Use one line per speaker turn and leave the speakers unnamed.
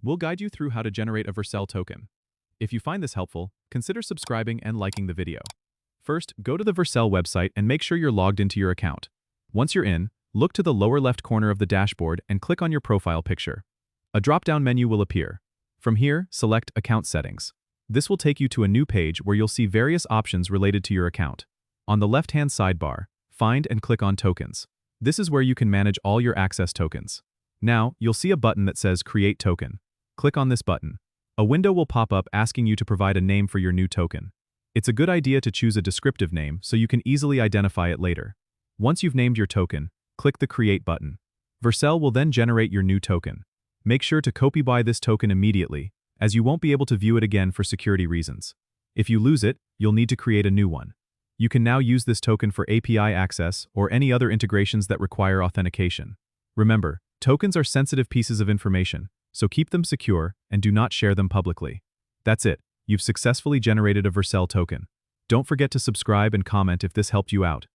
We'll guide you through how to generate a Vercel token. If you find this helpful, consider subscribing and liking the video. First, go to the Vercel website and make sure you're logged into your account. Once you're in, look to the lower left corner of the dashboard and click on your profile picture. A drop-down menu will appear. From here, select Account Settings. This will take you to a new page where you'll see various options related to your account. On the left-hand sidebar, find and click on Tokens. This is where you can manage all your access tokens. Now, you'll see a button that says Create Token. Click on this button. A window will pop up asking you to provide a name for your new token. It's a good idea to choose a descriptive name so you can easily identify it later. Once you've named your token, click the Create button. Vercel will then generate your new token. Make sure to copy this token immediately, as you won't be able to view it again for security reasons. If you lose it, you'll need to create a new one. You can now use this token for API access or any other integrations that require authentication. Remember, tokens are sensitive pieces of information, so keep them secure and do not share them publicly. That's it. You've successfully generated a Vercel token. Don't forget to subscribe and comment if this helped you out.